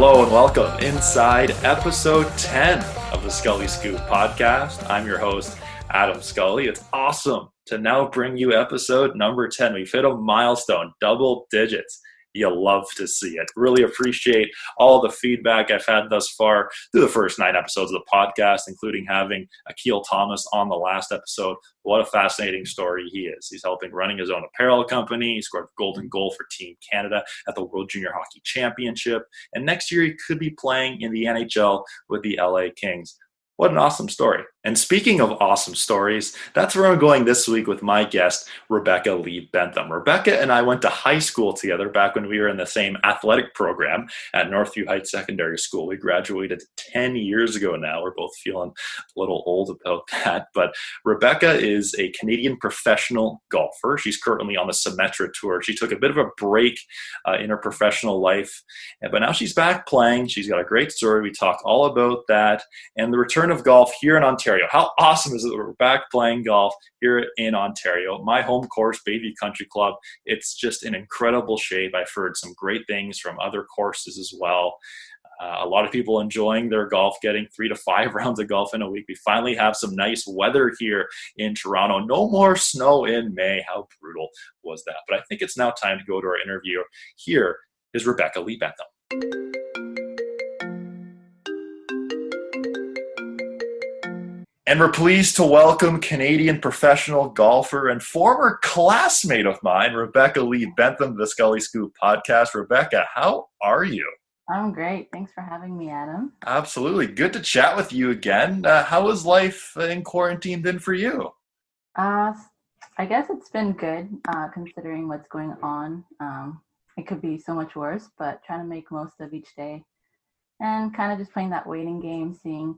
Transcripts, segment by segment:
Hello and welcome inside episode 10 of the Scully Scoop podcast. I'm your host, Adam Scully. It's awesome to now bring you episode number 10. We've hit a milestone, double digits. You'll love to see it. Really appreciate all the feedback I've had thus far through the first 9 episodes of the podcast, including having Akil Thomas on the last episode. What a fascinating story he is. He's helping running his own apparel company. He scored a golden goal for Team Canada at the World Junior Hockey Championship. And next year he could be playing in the NHL with the LA Kings. What an awesome story. And speaking of awesome stories, that's where I'm going this week with my guest, Rebecca Lee-Bentham. Rebecca and I went to high school together back when we were in the same athletic program at Northview Heights Secondary School. We graduated 10 years ago now. We're both feeling a little old about that. But Rebecca is a Canadian professional golfer. She's currently on the Symetra Tour. She took a bit of a break in her professional life, but now she's back playing. She's got a great story. We talk all about that and the return of golf here in Ontario. How awesome is it that we're back playing golf here in Ontario? My home course, Bayview Country Club, it's just in incredible shape. I've heard some great things from other courses as well. A lot of people enjoying their golf, getting 3 to 5 rounds of golf in a week. We finally have some nice weather here in Toronto. No more snow in May. How brutal was that? But I think it's now time to go to our interview. Here is Rebecca Lee-Bentham. And we're pleased to welcome Canadian professional golfer and former classmate of mine, Rebecca Lee-Bentham, the Scully Scoop podcast. Rebecca, how are you? I'm great. Thanks for having me, Adam. Absolutely. Good to chat with you again. How has life in quarantine been for you? I guess it's been good, considering what's going on. It could be so much worse, but trying to make most of each day and kind of just playing that waiting game, seeing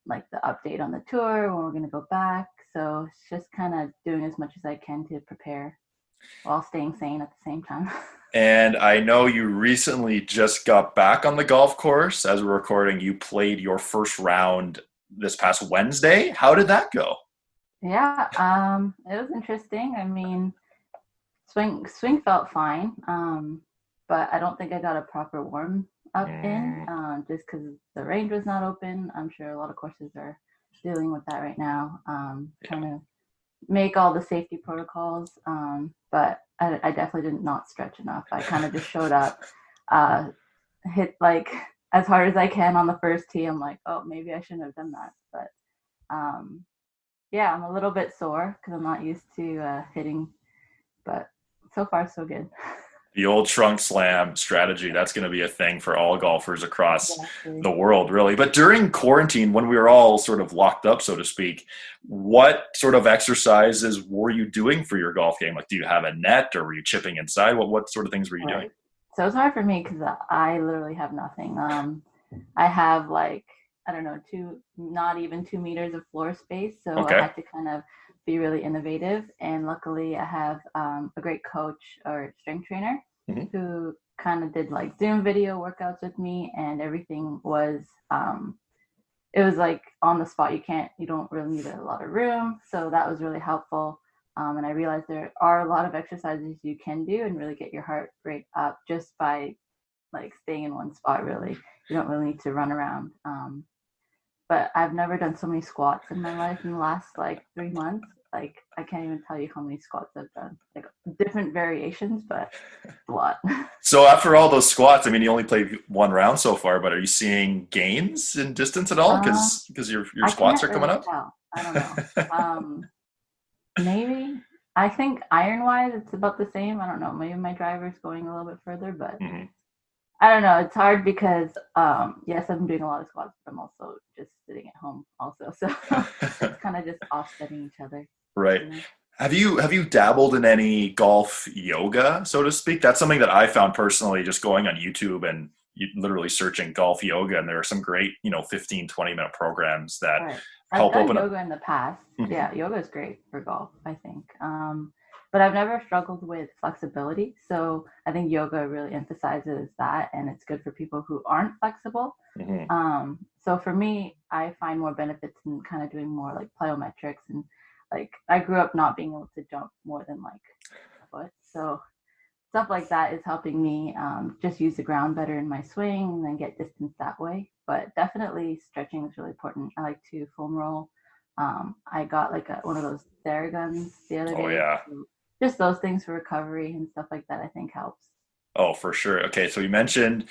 like the update on the tour, when we're going to go back. So it's just kind of doing as much as I can to prepare while staying sane at the same time. And I know you recently just got back on the golf course. As we're recording, you played your first round this past Wednesday. How did that go? Yeah, it was interesting. I mean, swing felt fine, but I don't think I got a proper warm up in, just because the range was not open. I'm sure a lot of courses are dealing with that right now, trying to make all the safety protocols, but I definitely did not stretch enough. I kind of just showed up, hit like as hard as I can on the first tee. I'm like, oh, maybe I shouldn't have done that, but yeah, I'm a little bit sore because I'm not used to hitting, but so far so good. The old trunk slam strategy, that's going to be a thing for all golfers across the world, really. But during quarantine, when we were all sort of locked up, so to speak, what sort of exercises were you doing for your golf game? Like, do you have a net or were you chipping inside? What sort of things were you doing? So it's hard for me because I literally have nothing. I have like, I don't know, not even 2 meters of floor space. So I had to kind of be really innovative, and luckily I have a great coach or strength trainer who kind of did like Zoom video workouts with me, and everything was it was like on the spot. You don't really need a lot of room, so that was really helpful. And I realized there are a lot of exercises you can do and really get your heart rate up just by like staying in one spot. Really, you don't really need to run around. But I've never done so many squats in my life in the last like 3 months. Like, I can't even tell you how many squats I've done. Like, different variations, but a lot. So after all those squats, I mean, you only played 1 round so far, but are you seeing gains in distance at all? Because your squats are coming up? I don't know. Maybe. I think iron-wise, it's about the same. I don't know. Maybe my driver's going a little bit further, but I don't know. It's hard because, yes, I'm doing a lot of squats, but I'm also just sitting at home also. So it's kind of just offsetting each other. Right. You know? Have you dabbled in any golf yoga, so to speak? That's something that I found personally just going on YouTube and literally searching golf yoga. And there are some great, 15, 20-minute programs that help open up. I've done yoga in the past. Yeah, yoga is great for golf, I think. But I've never struggled with flexibility. So I think yoga really emphasizes that, and it's good for people who aren't flexible. So for me, I find more benefits in kind of doing more like plyometrics, and like I grew up not being able to jump more than like a foot. So stuff like that is helping me just use the ground better in my swing and then get distance that way. But definitely stretching is really important. I like to foam roll. I got like one of those Theraguns the other day. Oh yeah. So just those things for recovery and stuff like that, I think helps. Oh, for sure. Okay, so you mentioned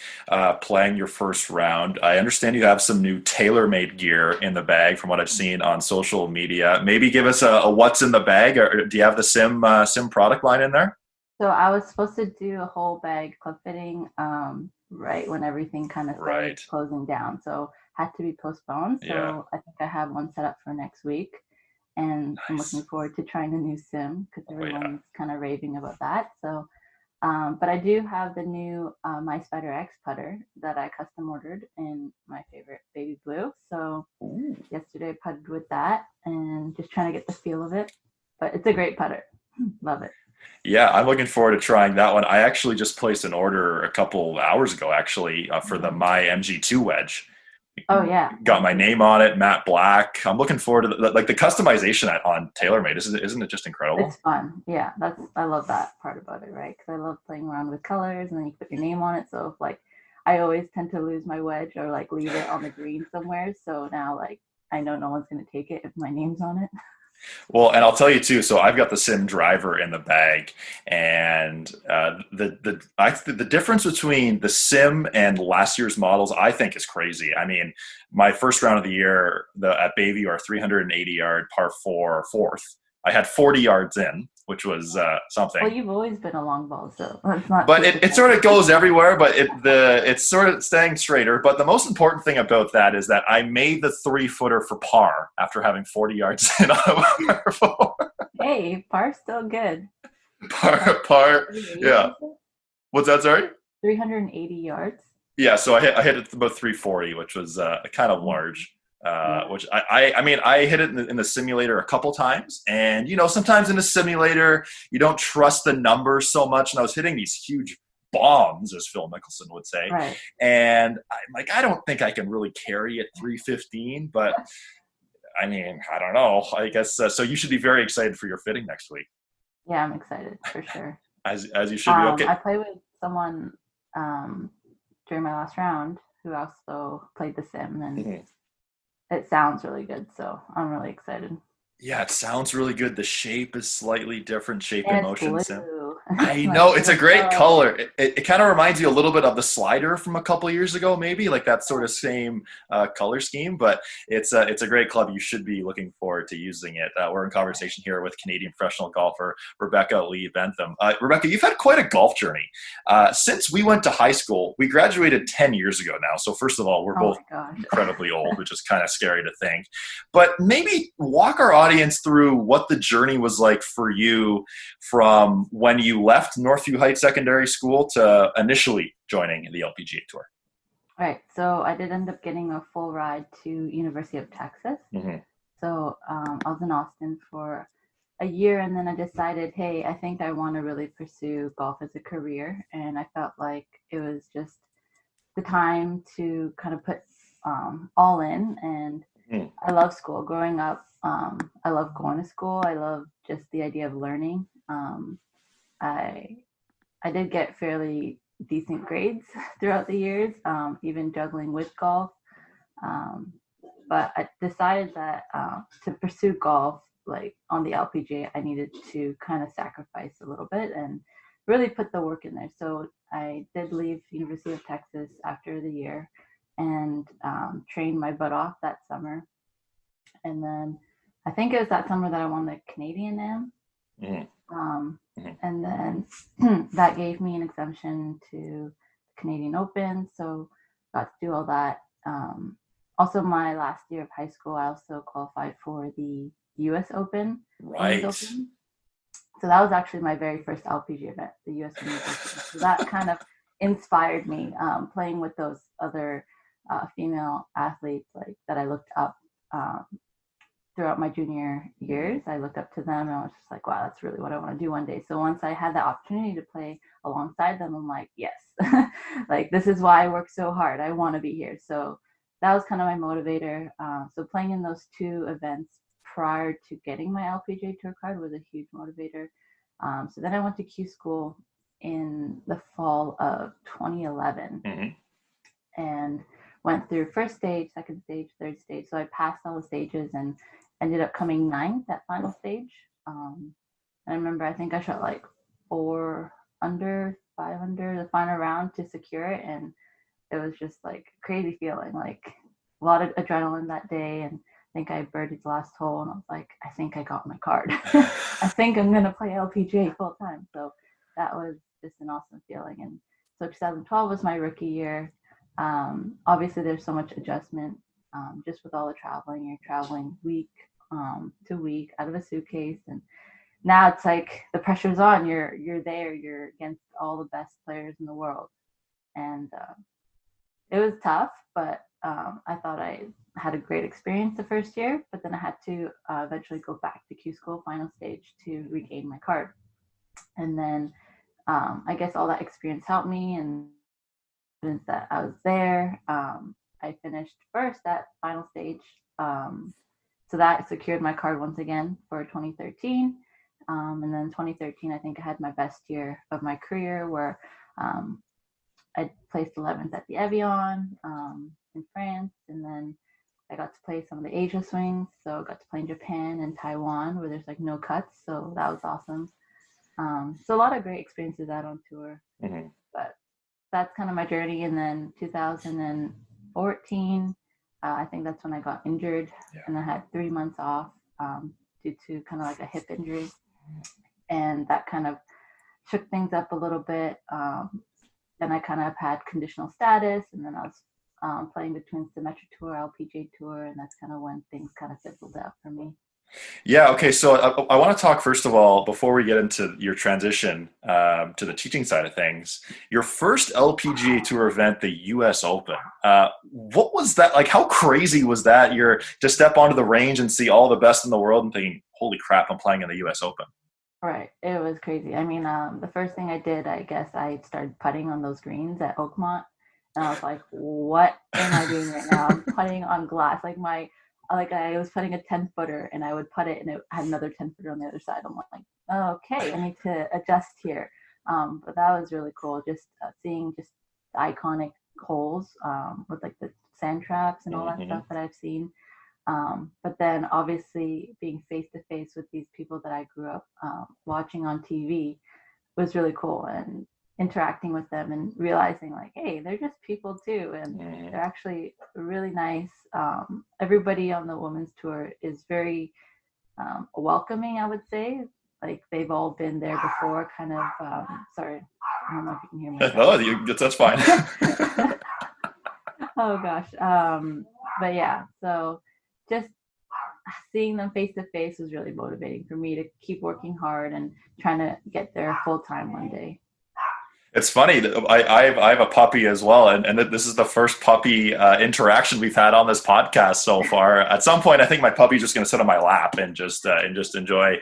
playing your first round. I understand you have some new TaylorMade gear in the bag from what I've seen on social media. Maybe give us a what's in the bag, or do you have the Sim product line in there? So I was supposed to do a whole bag club fitting right when everything kind of started closing down. So had to be postponed. So I think I have one set up for next week. And I'm looking forward to trying the new Sim because everyone's kind of raving about that. So, but I do have the new My Spider X putter that I custom ordered in my favorite baby blue. So yesterday I putted with that and just trying to get the feel of it. But it's a great putter. Love it. Yeah, I'm looking forward to trying that one. I actually just placed an order a couple hours ago, actually, for the My MG2 wedge. Oh yeah, got my name on it, matte black. I'm looking forward to the customization on TaylorMade. Isn't it just incredible? It's fun. Yeah, I love that part about it, right? Because I love playing around with colors, and then you put your name on it. So if, like, I always tend to lose my wedge or like leave it on the green somewhere. So now, like, I know no one's going to take it if my name's on it. Well, and I'll tell you too. So I've got the Sim driver in the bag, and the difference between the Sim and last year's models, I think, is crazy. I mean, my first round of the year, at Bayview, our 380-yard par 4 fourth, I had 40 yards in, which was something. Well, you've always been a long ball, so it's not. But it sort of goes everywhere, but it's sort of staying straighter. But the most important thing about that is that I made the 3-footer for par after having 40 yards in on a par 4. Hey, par's still good. Par, yeah. What's that, sorry? 380 yards. Yeah, so I hit it about 340, which was kind of large. Which I mean, I hit it in the simulator a couple times, and sometimes in the simulator you don't trust the numbers so much, and I was hitting these huge bombs, as Phil Mickelson would say, right. And I'm like, I don't think I can really carry it 315, but I mean, I don't know. I guess so. You should be very excited for your fitting next week. Yeah, I'm excited for sure. As you should be. Okay. I played with someone during my last round who also played the Sim, and it sounds really good, so I'm really excited. Yeah, it sounds really good. The shape is slightly different, shape and and motion. Blue. I know, it's a great color. It kind of reminds you a little bit of the slider from a couple of years ago, maybe, like that sort of same color scheme. But it's a great club. You should be looking forward to using it. We're in conversation here with Canadian professional golfer Rebecca Lee-Bentham. Rebecca, you've had quite a golf journey. Since we went to high school, we graduated 10 years ago now. So first of all, we're both incredibly old, which is kind of scary to think. But maybe walk our audience through what the journey was like for you from when you left Northview Heights Secondary School to initially joining the LPGA Tour. Right. So I did end up getting a full ride to University of Texas. Mm-hmm. So I was in Austin for a year, and then I decided, hey, I think I want to really pursue golf as a career. And I felt like it was just the time to kind of put all in. And I love school. Growing up, I love going to school. I love just the idea of learning. I did get fairly decent grades throughout the years, even juggling with golf. But I decided that to pursue golf, like on the LPGA, I needed to kind of sacrifice a little bit and really put the work in there. So I did leave University of Texas after the year and trained my butt off that summer. And then I think it was that summer that I won the Canadian Am. And then that gave me an exemption to the Canadian Open. So got to do all that. Also, my last year of high school, I also qualified for the US Open. Right. Open. So that was actually my very first LPGA event, the US Open. So that kind of inspired me playing with those other female athletes like that I looked up throughout my junior years. I looked up to them and I was just like, wow, that's really what I want to do one day. So once I had the opportunity to play alongside them, I'm like, yes, like this is why I work so hard. I want to be here. So that was kind of my motivator. So playing in those two events prior to getting my LPGA Tour card was a huge motivator. So then I went to Q school in the fall of 2011, and went through first stage, second stage, third stage. So I passed all the stages and ended up coming ninth at final stage. And I remember I think I shot like 4 under, 5 under the final round to secure it, and it was just like a crazy feeling, like a lot of adrenaline that day. And I think I birdied the last hole, and I was like, I think I got my card. I think I'm gonna play LPGA full time. So that was just an awesome feeling. And so 2012 was my rookie year. Obviously, there's so much adjustment just with all the traveling. You're traveling week to week out of a suitcase, and now it's like the pressure's on. You're there. You're against all the best players in the world, and it was tough. But I thought I had a great experience the first year. But then I had to eventually go back to Q School final stage to regain my card, and then I guess all that experience helped me, and that I was there. I finished first at final stage. So that secured my card once again for 2013. And then 2013, I think I had my best year of my career, where I placed 11th at the Evian in France. And then I got to play some of the Asia swings. So I got to play in Japan and Taiwan, where there's like no cuts. So that was awesome. So a lot of great experiences out on tour. But that's kind of my journey. And then 2014, I think that's when I got injured, and I had 3 months off due to kind of like a hip injury, and that kind of shook things up a little bit. Then I kind of had conditional status, and then I was playing between Symetra Tour, LPGA Tour, and that's kind of when things kind of fizzled out for me. Yeah. Okay. So I want to talk first of all, before we get into your transition to the teaching side of things, your first LPGA Tour event, the U.S. Open. What was that like? How crazy was that? You're to step onto the range and see all the best in the world and thinking, "Holy crap, I'm playing in the U.S. Open." Right. It was crazy. I mean, the first thing I did, I guess, I started putting on those greens at Oakmont, and I was like, "What am I doing right now? I'm putting on glass." I was putting a 10-footer, and I would put it, and it had another 10-footer on the other side. I'm like, okay, I need to adjust here. But that was really cool, just seeing just the iconic holes with like the sand traps and all that stuff that I've seen. But then obviously being face to face with these people that I grew up watching on TV was really cool, and interacting with them and realizing like, hey, they're just people too, and they're actually really nice. Everybody on the women's tour is very welcoming, I would say. Like they've all been there before, kind of. Sorry, I don't know if you can hear me. No, that's fine. Oh gosh. But yeah, so just seeing them face to face was really motivating for me to keep working hard and trying to get there full time one day. It's funny. I have a puppy as well, and this is the first puppy interaction we've had on this podcast so far. At some point, I think my puppy's just going to sit on my lap and just enjoy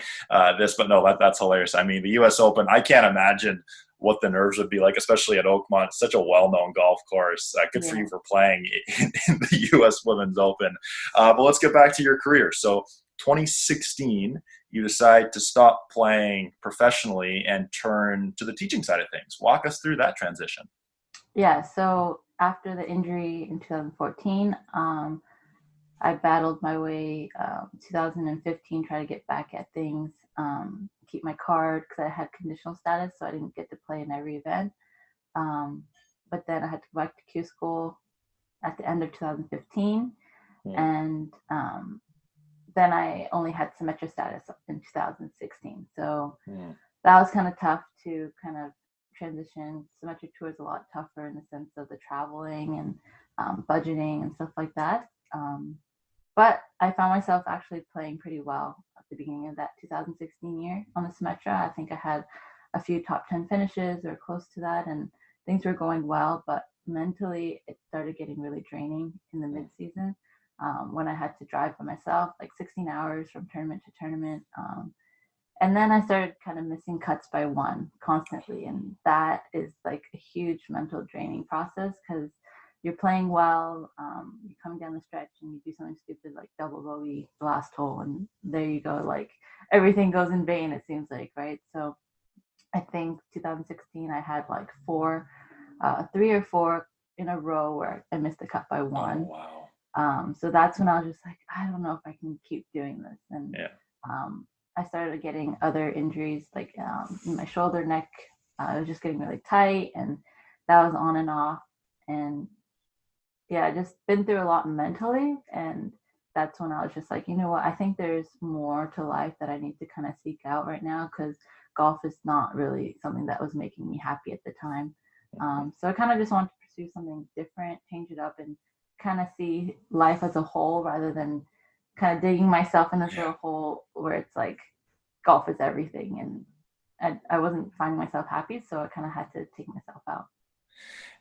this. But no, that's hilarious. I mean, the U.S. Open, I can't imagine what the nerves would be like, especially at Oakmont, such a well-known golf course. Good for you for playing in the U.S. Women's Open. But let's get back to your career. So 2016, you decide to stop playing professionally and turn to the teaching side of things. Walk us through that transition. Yeah, so after the injury in 2014, I battled my way 2015, try to get back at things, keep my card because I had conditional status, so I didn't get to play in every event. But then I had to go back to Q School at the end of 2015, and then I only had Symetra status in 2016. So that was kind of tough to kind of transition. Symetra Tour is a lot tougher in the sense of the traveling and budgeting and stuff like that. But I found myself actually playing pretty well at the beginning of that 2016 year on the Symetra. I think I had a few top 10 finishes or close to that, and things were going well, but mentally it started getting really draining in the mid-season. When I had to drive by myself, like 16 hours from tournament to tournament. And then I started kind of missing cuts by one constantly. And that is like a huge mental draining process because you're playing well, you come down the stretch and you do something stupid like double bogey the last hole. And there you go, like everything goes in vain, it seems like, right? So I think 2016 I had like 3 or 4 in a row where I missed the cut by one. Oh, wow. So that's when I was just like, I don't know if I can keep doing this. And Yeah. I started getting other injuries, like in my shoulder, neck. It was just getting really tight, and that was on and off. And yeah, I just been through a lot mentally, and that's when I was just like, you know what, I think there's more to life that I need to kind of seek out right now, because golf is not really something that was making me happy at the time. So I kind of just wanted to pursue something different, change it up, and kind of see life as a whole rather than kind of digging myself in this little hole where it's like golf is everything, and I wasn't finding myself happy, so I kind of had to take myself out.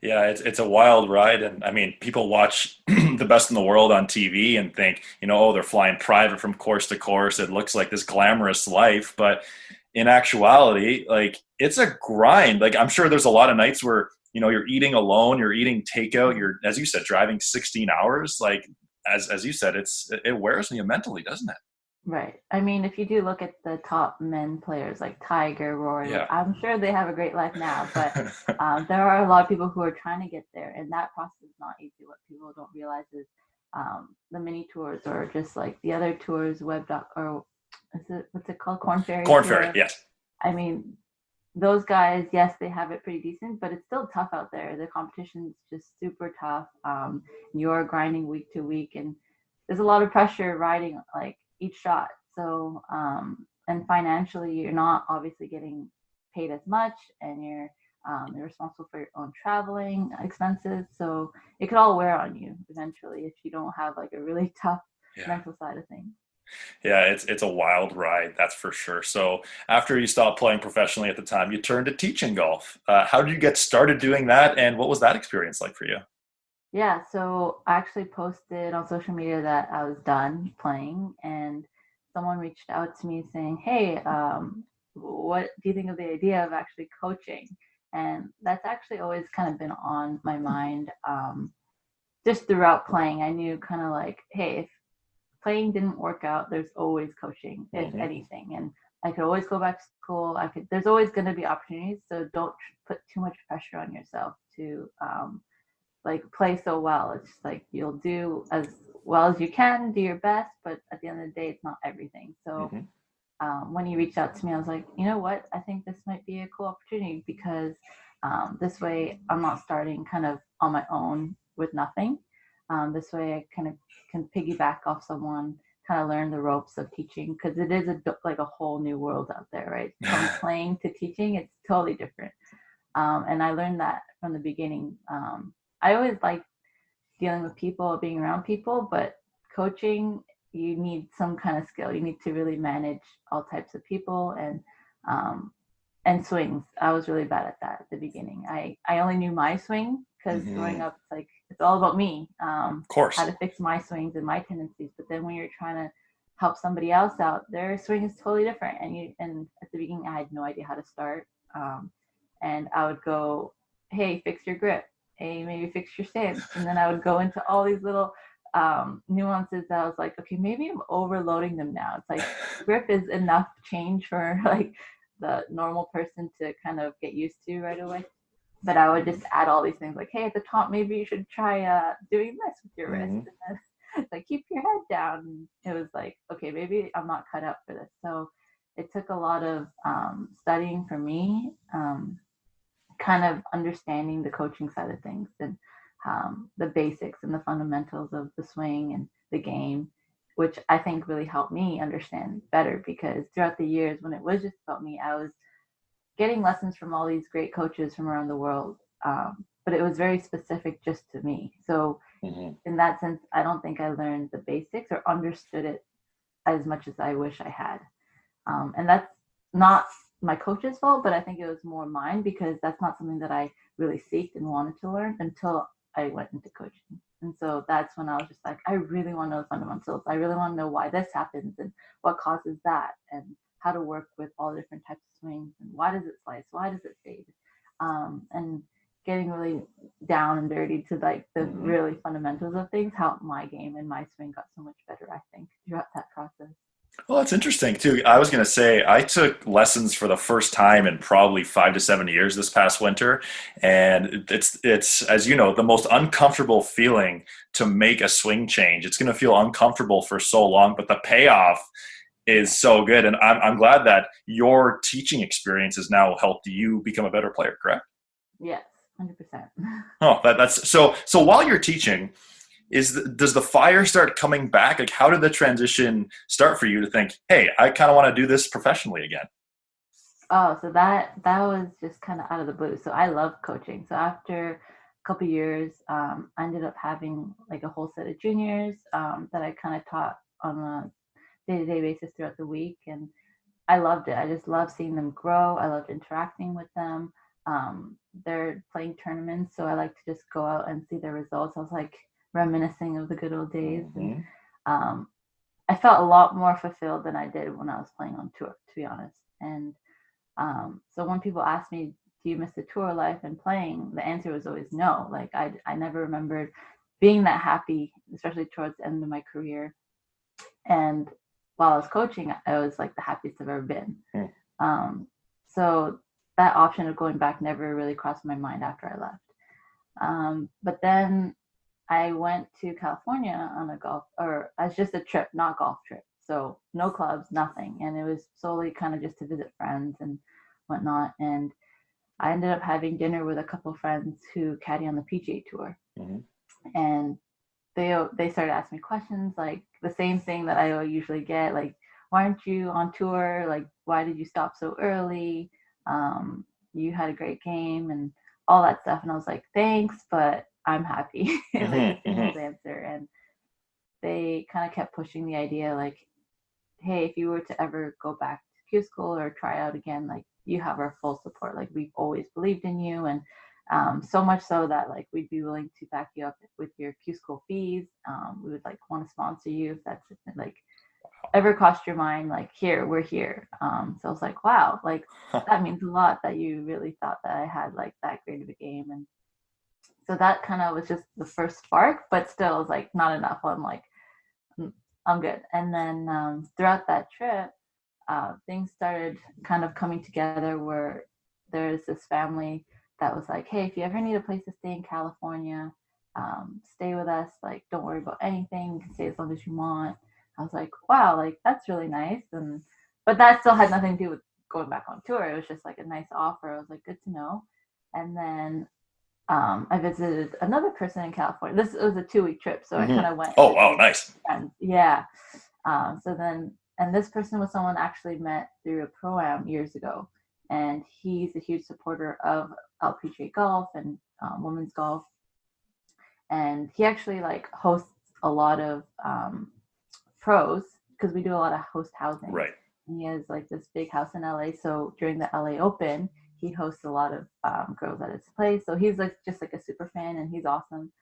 Yeah, it's a wild ride, and I mean, people watch the best in the world on TV and think, oh, they're flying private from course to course. It looks like this glamorous life, but in actuality, like, it's a grind. Like, I'm sure there's a lot of nights where you're eating alone, you're eating takeout, you're, as you said, driving 16 hours. Like, as you said, it wears on you mentally, doesn't it? Right. I mean, if you do look at the top men players like Tiger, Rory, Yeah. I'm sure they have a great life now, but there are a lot of people who are trying to get there, and that process is not easy. What people don't realize is the mini tours, or just like the other tours, or what's it called? Corn Ferry. Corn Ferry, yes. I mean, those guys, yes, they have it pretty decent, but it's still tough out there. The competition's just super tough. You're grinding week to week, and there's a lot of pressure riding like each shot. So, and financially, you're not obviously getting paid as much, and you're responsible for your own traveling expenses. So it could all wear on you eventually if you don't have like a really tough mental side of things. Yeah, it's a wild ride, that's for sure. So after you stopped playing professionally at the time, you turned to teaching golf. How did you get started doing that, and what was that experience like for you? Yeah, so I actually posted on social media that I was done playing, and someone reached out to me saying, "Hey, what do you think of the idea of actually coaching?" And that's actually always kind of been on my mind, just throughout playing. I knew kind of like, hey, if playing didn't work out, there's always coaching, if anything, and I could always go back to school. There's always going to be opportunities, so don't put too much pressure on yourself to like play so well. It's just like you'll do as well as you can, do your best, but at the end of the day, it's not everything. So when he reached out to me, I was like, you know what, I think this might be a cool opportunity, because this way I'm not starting kind of on my own with nothing. This way I kind of can piggyback off someone, kind of learn the ropes of teaching, because it is like a whole new world out there, right? From playing to teaching, it's totally different. And I learned that from the beginning. I always liked dealing with people, being around people, but coaching, you need some kind of skill. You need to really manage all types of people, and swings. I was really bad at that at the beginning. I only knew my swing, because growing up, it's all about me. Of course. How to fix my swings and my tendencies. But then when you're trying to help somebody else out, their swing is totally different. And at the beginning, I had no idea how to start. And I would go, hey, fix your grip. Hey, maybe fix your stance. And then I would go into all these little nuances that I was like, okay, maybe I'm overloading them now. It's like grip is enough change for like the normal person to kind of get used to right away. But I would just add all these things like, hey, at the top, maybe you should try doing this with your wrist. And then, like, keep your head down. And it was like, okay, maybe I'm not cut out for this. So it took a lot of studying for me, kind of understanding the coaching side of things, and the basics and the fundamentals of the swing and the game, which I think really helped me understand better, because throughout the years when it was just about me, I was getting lessons from all these great coaches from around the world, but it was very specific just to me. So in that sense, I don't think I learned the basics or understood it as much as I wish I had. And that's not my coach's fault, but I think it was more mine, because that's not something that I really seeked and wanted to learn until I went into coaching. And so that's when I was just like, I really want to know the fundamentals. I really want to know why this happens and what causes that, and how to work with all different types of swings, and why does it slice, why does it fade, and getting really down and dirty to like the really fundamentals of things helped my game, and my swing got so much better, I think, throughout that process. Well, that's interesting too. I was going to say I took lessons for the first time in probably 5 to 7 years this past winter, and it's as you know the most uncomfortable feeling to make a swing change. It's going to feel uncomfortable for so long, but the payoff is so good. And I'm glad that your teaching experience has now helped you become a better player. Correct? Yes, 100%. Oh, that's so. So while you're teaching, does the fire start coming back? Like, how did the transition start for you to think, hey, I kind of want to do this professionally again? Oh, so that was just kind of out of the blue. So I love coaching. So after a couple years, I ended up having like a whole set of juniors that I kind of taught on a day-to-day basis throughout the week, and I loved it. I just loved seeing them grow. I loved interacting with them. They're playing tournaments, so I like to just go out and see their results. I was like reminiscing of the good old days, Mm-hmm. and I felt a lot more fulfilled than I did when I was playing on tour, to be honest. And so when people ask me, do you miss the tour life and playing? The answer was always no. Like I never remembered being that happy, especially towards the end of my career. And while I was coaching, I was like the happiest I've ever been. Mm. So that option of going back never really crossed my mind after I left. But then I went to California on a golf, or as just a trip, not golf trip. So no clubs, nothing. And it was solely kind of just to visit friends and whatnot. And I ended up having dinner with a couple of friends who caddy on the PGA Tour. Mm-hmm. And they started asking me questions, like the same thing that I usually get, like, why aren't you on tour? Like, why did you stop so early? You had a great game and all that stuff. And I was like, thanks, but I'm happy. Like the same answer. And they kind of kept pushing the idea, like, hey, if you were to ever go back to Q school or try out again, like, you have our full support. Like, we've always believed in you. And so much so that like we'd be willing to back you up with your Q school fees. We would like want to sponsor you if that's like ever crossed your mind. Like, here, we're here. So I was like, wow, like that means a lot that you really thought that I had like that great of a game. And so that kind of was just the first spark, but still was like not enough. I'm like, I'm good. And then throughout that trip, things started kind of coming together where there's this family that was like, hey, if you ever need a place to stay in California, stay with us. Like, don't worry about anything. You can stay as long as you want. I was like, wow, like that's really nice. But that still had nothing to do with going back on tour. It was just like a nice offer. I was like, good to know. And then I visited another person in California. This was a 2-week trip, so I kind of went. Oh, wow, nice. Yeah. So then, and this person was someone I actually met through a pro-am years ago, and he's a huge supporter of LPGA golf and women's golf, and he actually like hosts a lot of pros because we do a lot of host housing. Right. And he has like this big house in LA. So during the LA Open, he hosts a lot of girls at his place. So he's like just like a super fan, and he's awesome.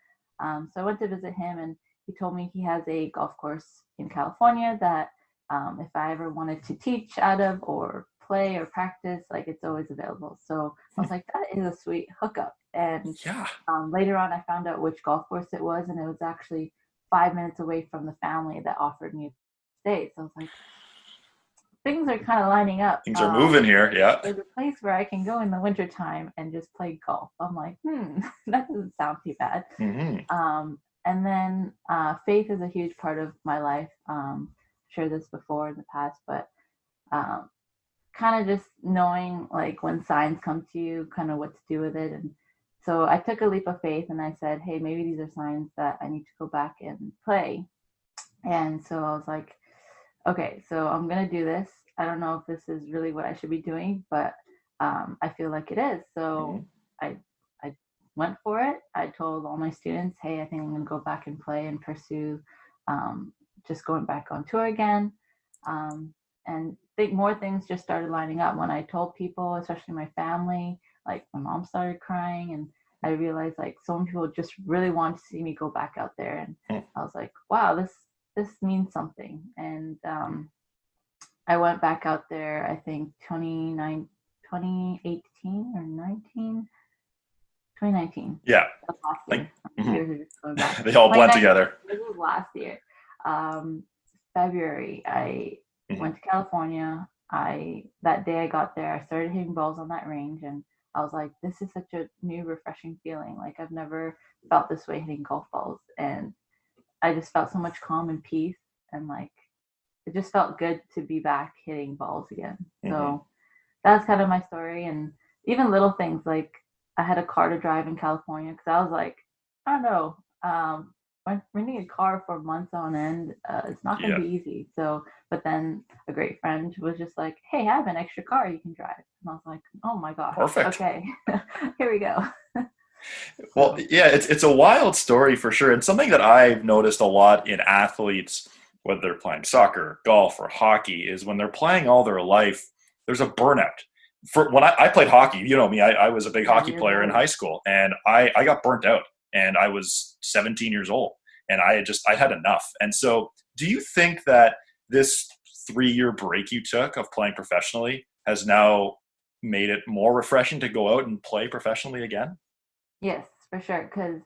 So I went to visit him, and he told me he has a golf course in California that if I ever wanted to teach out of or play or practice, like it's always available. So I was like, that is a sweet hookup. And yeah. Later on, I found out which golf course it was, and it was actually 5 minutes away from the family that offered me a stay. So I was like, things are kind of lining up. Things are moving here. Yeah. There's a place where I can go in the wintertime and just play golf. I'm like, that doesn't sound too bad. Mm-hmm. And then faith is a huge part of my life. Shared this before in the past, but kind of just knowing like when signs come to you, kind of what to do with it. And so I took a leap of faith and I said, hey, maybe these are signs that I need to go back and play. And so I was like, okay, so I'm going to do this. I don't know if this is really what I should be doing, but I feel like it is. So I went for it. I told all my students, hey, I think I'm going to go back and play and pursue just going back on tour again. And I think more things just started lining up when I told people, especially my family. Like my mom started crying, and I realized like so many people just really want to see me go back out there. And I was like, wow, this means something. And I went back out there, I think 2018 or 2019. Yeah. Last year. Years are just going back. They all blend together. This was last year. February, I went to California. That day I got there, I started hitting balls on that range, and I was like, this is such a new, refreshing feeling. Like, I've never felt this way hitting golf balls, and I just felt so much calm and peace, and like it just felt good to be back hitting balls again. So that's kind of my story. And even little things like I had a car to drive in California because I was like, I don't know, renting a car for months on end, it's not going to be easy. So, but then a great friend was just like, hey, I have an extra car you can drive. And I was like, oh my gosh. Perfect. Okay, here we go. Well, yeah, it's a wild story for sure. And something that I've noticed a lot in athletes, whether they're playing soccer, golf, or hockey, is when they're playing all their life, there's a burnout. For when I played hockey, you know me, I was a big hockey player in high school, and I got burnt out, and I was 17 years old, and I had enough. And so do you think that this 3-year break you took of playing professionally has now made it more refreshing to go out and play professionally again? Yes, for sure. Because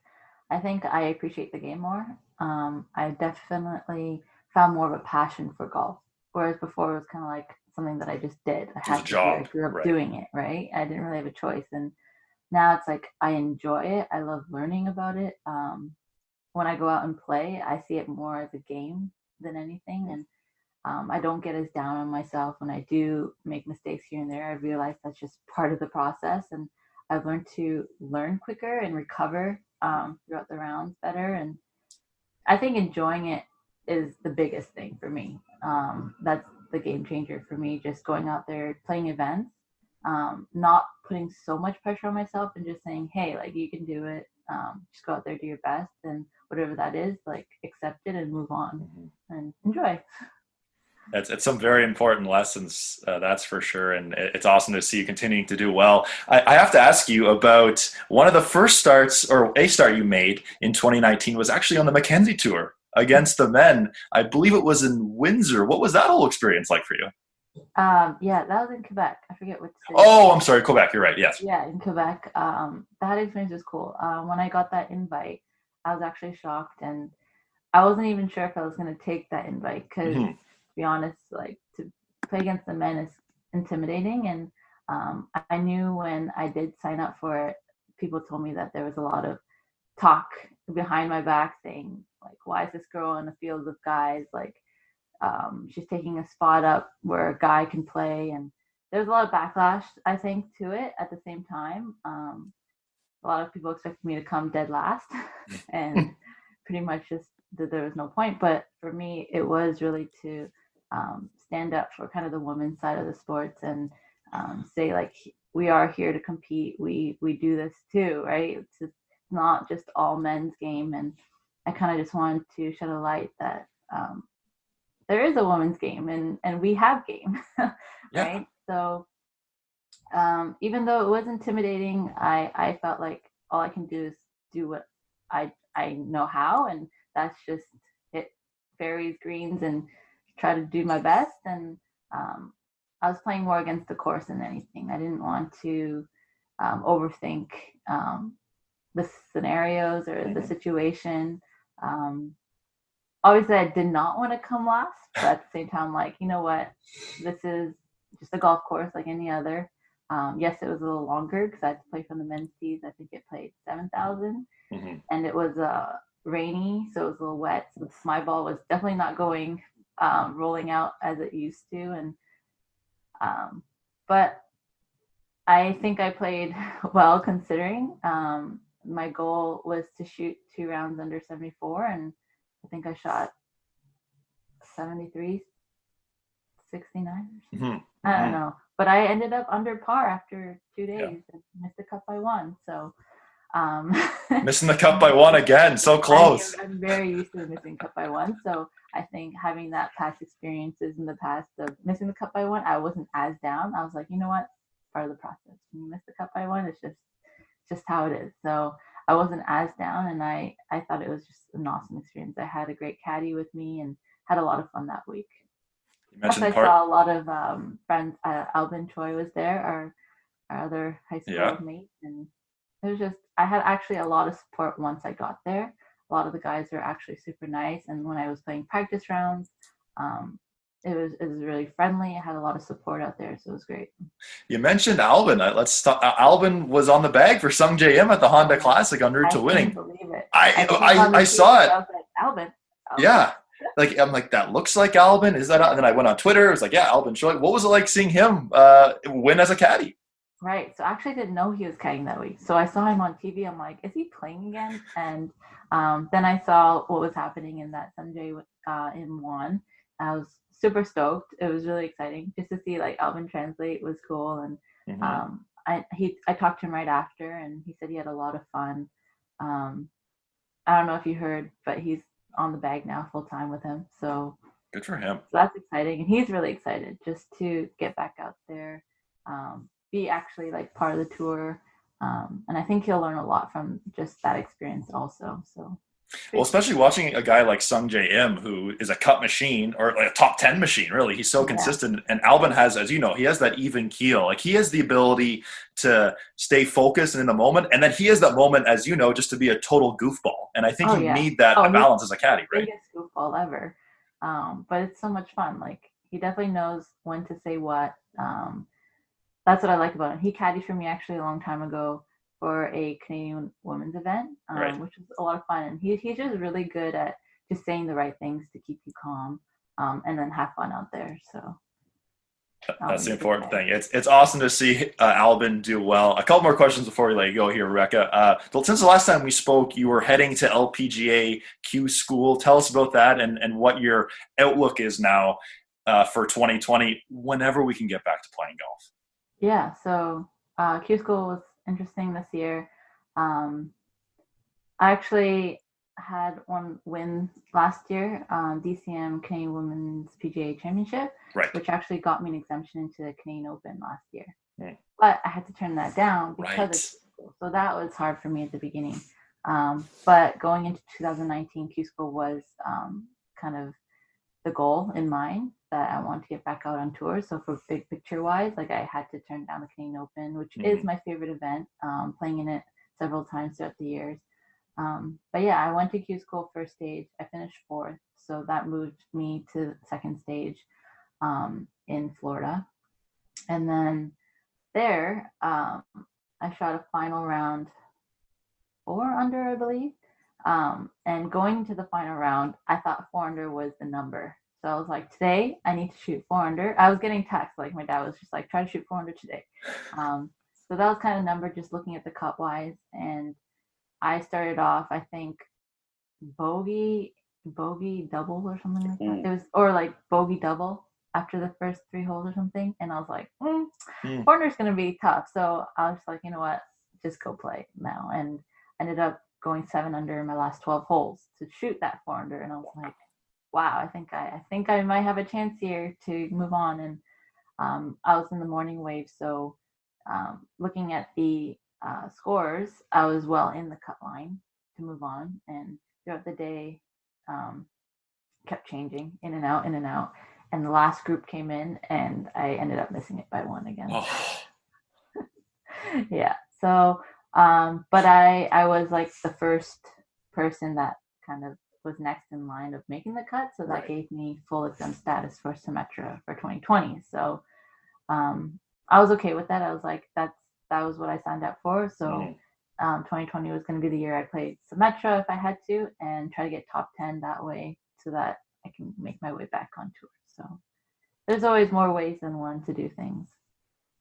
I think I appreciate the game more. I definitely found more of a passion for golf, whereas before it was kind of like something that I just did. I had to do it. I grew up doing it, right? I didn't really have a choice, and now it's like I enjoy it. I love learning about it. When I go out and play, I see it more as a game than anything, and I don't get as down on myself when I do make mistakes here and there. I realize that's just part of the process, and I've learned to learn quicker and recover throughout the rounds better. And I think enjoying it is the biggest thing for me. That's the game changer for me, just going out there, playing events, not putting so much pressure on myself and just saying, hey, like, you can do it. Just go out there, do your best, and whatever that is, like, accept it and move on and enjoy. It's some very important lessons, that's for sure. And it's awesome to see you continuing to do well. I have to ask you about one of the first starts, or a start you made in 2019 was actually on the Mackenzie Tour against the men. I believe it was in Windsor. What was that whole experience like for you? Yeah, that was in Quebec. I forget what city. Oh, I'm sorry, Quebec. You're right. Yes. Yeah, in Quebec. That experience was cool. When I got that invite, I was actually shocked, and I wasn't even sure if I was going to take that invite because, to be honest, like, to play against the men is intimidating. And I knew when I did sign up for it, people told me that there was a lot of talk behind my back saying, like, why is this girl in a field of guys? Like, she's taking a spot up where a guy can play. And there's a lot of backlash, I think, to it. At the same time, a lot of people expected me to come dead last and pretty much just that there was no point. But for me, it was really to stand up for kind of the women's side of the sports and say, like, we are here to compete. We do this too, right? It's not just all men's game. And I kind of just wanted to shed a light that there is a women's game, and we have game, right? So even though it was intimidating, I felt like all I can do is do what I know how, and that's just hit fairways, greens, and try to do my best. And I was playing more against the course than anything. I didn't want to overthink the scenarios or the situation. Obviously, I did not want to come last, but at the same time, like, you know what, this is just a golf course like any other. Yes, it was a little longer because I had to play from the men's tees. I think it played 7,000, and it was rainy, so it was a little wet. So my ball was definitely not going rolling out as it used to, and but I think I played well considering. My goal was to shoot 2 rounds under 74, and I think I shot 73, 69. I don't know. But I ended up under par after 2 days and missed the cut by 1. So missing the cut by 1 again, so close. I'm very used to missing cut by 1. So I think having that past experiences in the past of missing the cut by 1, I wasn't as down. I was like, you know what? Part of the process. When you miss the cut by 1, it's just how it is. So I wasn't as down, and I thought it was just an awesome experience. I had a great caddy with me and had a lot of fun that week. Plus, I saw a lot of friends. Alvin Tour was there, our other high school mate, and it was just, I had actually a lot of support once I got there. A lot of the guys were actually super nice, and when I was playing practice rounds, it was really friendly. I had a lot of support out there, so it was great. You mentioned Alvin. Let's talk. Alvin was on the bag for Sung J M at the Honda Classic en route to winning. I couldn't believe it. I saw it. I was like, Alvin. Yeah. Like, I'm like, that looks like Alvin. Is that? And then I went on Twitter. It was like, yeah, Alvin. What was it like seeing him win as a caddy? Right. So I actually didn't know he was caddying that week. So I saw him on TV. I'm like, is he playing again? And then I saw what was happening in that Sunday in one. I was super stoked. It was really exciting just to see like Alvin translate was cool. And I talked to him right after, and he said he had a lot of fun. I don't know if you heard, but he's on the bag now full time with him. So good for him. So that's exciting, and he's really excited just to get back out there, be actually like part of the tour, and I think he'll learn a lot from just that experience also. So. Well, especially watching a guy like Sung J M, who is a cut machine or like a top 10 machine, really. He's so consistent. And Alvin has, as you know, he has that even keel. Like, he has the ability to stay focused and in the moment. And then he has that moment, as you know, just to be a total goofball. And I think you need that balance as a caddy, right? Biggest goofball ever. But it's so much fun. Like, he definitely knows when to say what. That's what I like about him. He caddied for me actually a long time ago for a Canadian women's event, which was a lot of fun. And he's just really good at just saying the right things to keep you calm, and then have fun out there. So that's the important thing. It's awesome to see Alvin do well. A couple more questions before we let you go here, Rebecca. Since the last time we spoke, you were heading to LPGA Q School. Tell us about that and what your outlook is now for 2020, whenever we can get back to playing golf. Yeah, so Q School was interesting this year. I actually had one win last year, DCM Canadian Women's PGA Championship, which actually got me an exemption into the Canadian Open last year. But I had to turn that down because it's Q School. So that was hard for me at the beginning. But going into 2019, Q School was kind of the goal in mind, that I want to get back out on tour. So for big picture wise, like, I had to turn down the Canadian Open, which is my favorite event, playing in it several times throughout the years. But yeah, I went to Q School first stage. I finished fourth. So that moved me to second stage in Florida. And then there, I shot a final round 4 under, I believe. And going to the final round, I thought 4 under was the number. So I was like, today I need to shoot 4 under. I was getting texts, like, my dad was just like, try to shoot 4 under today. So that was kind of number, just looking at the cut wise. And I started off, I think, bogey double or something like that. It was, or like bogey double after the first 3 holes or something. And I was like, 4 under is going to be tough. So I was like, you know what, just go play now. And ended up going 7 under in my last 12 holes to shoot that 4 under. And I was like, wow, I think I might have a chance here to move on. And I was in the morning wave, so looking at the scores, I was well in the cut line to move on. And throughout the day, kept changing in and out. And the last group came in, and I ended up missing it by 1 again. Yeah. So, but I was like the first person that kind of was next in line of making the cut, so that gave me full exempt status for Symetra for 2020. So I was okay with that. I was like, that was what I signed up for. So 2020 was going to be the year I played Symetra if I had to, and try to get top 10 that way, so that I can make my way back on tour. So there's always more ways than one to do things.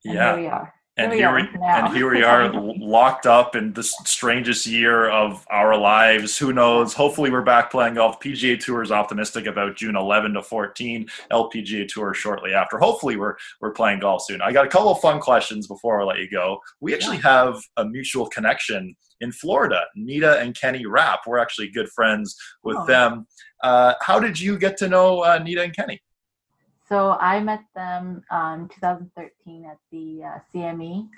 And here we are. And here we are locked up in the strangest year of our lives. Who knows? Hopefully we're back playing golf. PGA Tour is optimistic about June 11 to 14. LPGA Tour shortly after. Hopefully we're playing golf soon. I got a couple of fun questions before I let you go. We actually have a mutual connection in Florida. Nita and Kenny Rapp. We're actually good friends with them. How did you get to know Nita and Kenny? So I met them in 2013 at the CME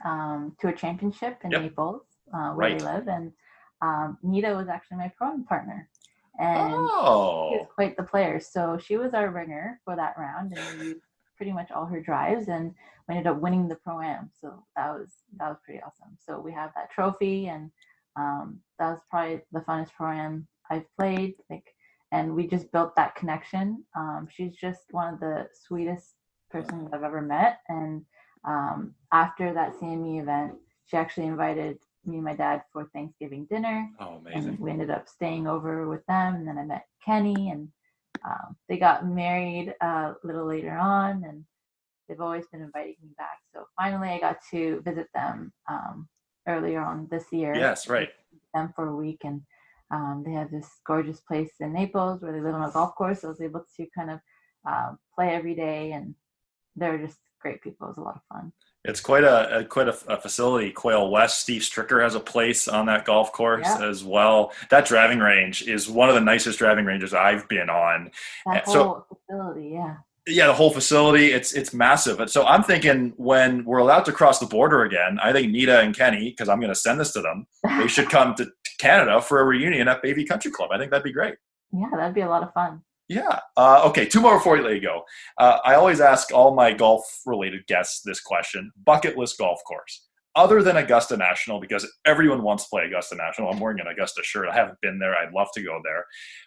Tour Championship in Naples, where they live. And Nita was actually my pro-am partner. And she was quite the player. So she was our ringer for that round, and we used pretty much all her drives, and we ended up winning the pro-am. So that was pretty awesome. So we have that trophy, and that was probably the funnest pro-am I've played. and we just built that connection. She's just one of the sweetest persons I've ever met. And after that CME event, she actually invited me and my dad for Thanksgiving dinner. Oh, amazing. And we ended up staying over with them. And then I met Kenny, and they got married a little later on, and they've always been inviting me back. So finally I got to visit them earlier on this year. Yes, right. Them for a week, and they have this gorgeous place in Naples where they live on a golf course. So I was able to kind of play every day, and they're just great people. It was a lot of fun. It's quite a facility. Quail West, Steve Stricker has a place on that golf course as well. That driving range is one of the nicest driving ranges I've been on. That whole facility, yeah. Yeah, the whole facility, it's massive. And so I'm thinking when we're allowed to cross the border again, I think Nita and Kenny, because I'm going to send this to them, they should come to Canada for a reunion at Bayview Country Club. I think that'd be great. Yeah, that'd be a lot of fun. Yeah. Okay, 2 more before we let you go. I always ask all my golf-related guests this question: bucket list golf course. Other than Augusta National, because everyone wants to play Augusta National. I'm wearing an Augusta shirt. I haven't been there. I'd love to go there.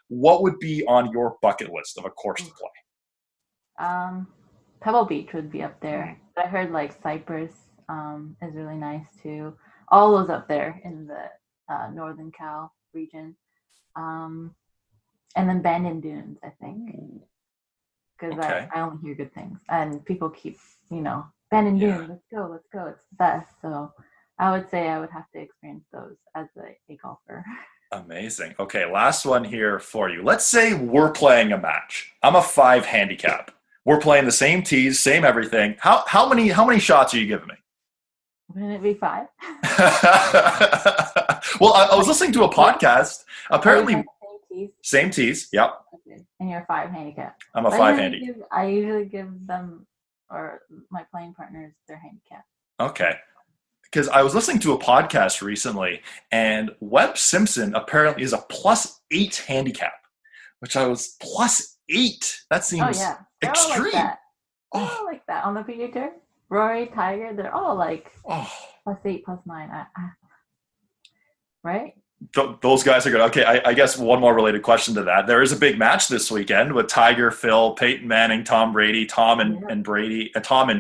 What would be on your bucket list of a course to play? Pebble Beach would be up there. I heard like Cypress is really nice too. All those up there in the Northern Cal region. And then Bandon Dunes, I think. Because I only hear good things. And people keep, Bandon Dunes, let's go. It's the best. So I would say I would have to experience those as a golfer. Amazing. Okay, last one here for you. Let's say we're playing a match. I'm a 5 handicap. We're playing the same tees, same everything. How many shots are you giving me? Wouldn't it be 5? Well, I was listening to a podcast. Apparently, same tees. Yep. Okay. And you're a 5 handicap. I'm a 5 handicap. I usually give them, or my playing partners, their handicap. Okay. Because I was listening to a podcast recently, and Webb Simpson apparently is a +8 handicap, which I was +8. That seems extreme. Like that. All like that on the PGA Tour. Rory, Tiger, they're all like +8, +9. Right? Those guys are good. Okay, I guess one more related question to that. There is a big match this weekend with Tiger, Phil, Peyton Manning, Tom Brady. Tom and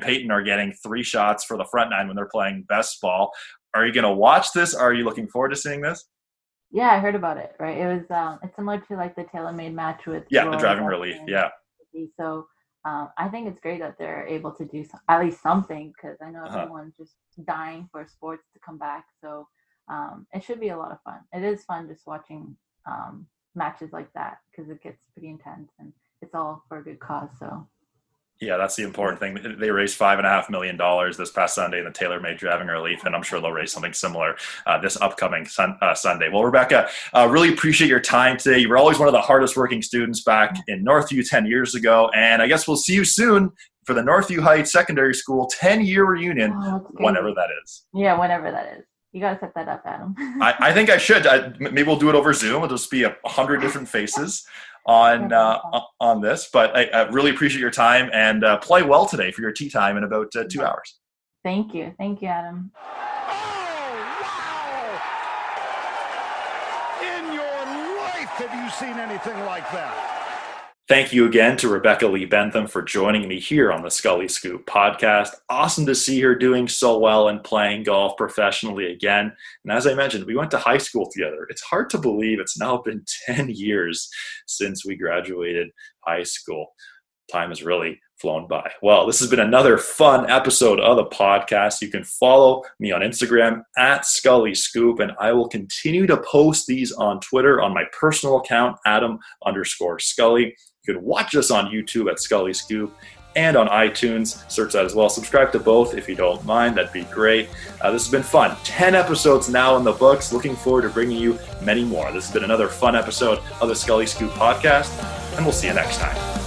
Peyton are getting 3 shots for the front 9 when they're playing best ball. Are you going to watch this? Are you looking forward to seeing this? Yeah, I heard about it. Right, it was it's similar to like the TaylorMade match with the driving relief. Yeah. So I think it's great that they're able to do at least something, because I know everyone's just dying for sports to come back. So. It should be a lot of fun. It is fun just watching matches like that, because it gets pretty intense, and it's all for a good cause. So, yeah, that's the important thing. They raised $5.5 million this past Sunday in the TaylorMade Driving Relief, and I'm sure they'll raise something similar this upcoming Sunday. Well, Rebecca, really appreciate your time today. You were always one of the hardest working students back in Northview 10 years ago, and I guess we'll see you soon for the Northview Heights Secondary School 10-year reunion, whenever that is. Yeah, whenever that is. You got to set that up, Adam. I think I should. Maybe we'll do it over Zoom. It'll just be 100 different faces on this. But I really appreciate your time, and play well today for your tee time in about 2 hours. Thank you. Thank you, Adam. Oh, wow! In your life, have you seen anything like that? Thank you again to Rebecca Lee-Bentham for joining me here on the Scully Scoop podcast. Awesome to see her doing so well and playing golf professionally again. And as I mentioned, we went to high school together. It's hard to believe it's now been 10 years since we graduated high school. Time has really flown by. Well, this has been another fun episode of the podcast. You can follow me on Instagram at Scully Scoop, and I will continue to post these on Twitter on my personal account, Adam_Scully. You can watch us on YouTube at Scully Scoop and on iTunes. Search that as well. Subscribe to both if you don't mind. That'd be great. This has been fun. 10 episodes now in the books. Looking forward to bringing you many more. This has been another fun episode of the Scully Scoop podcast, and we'll see you next time.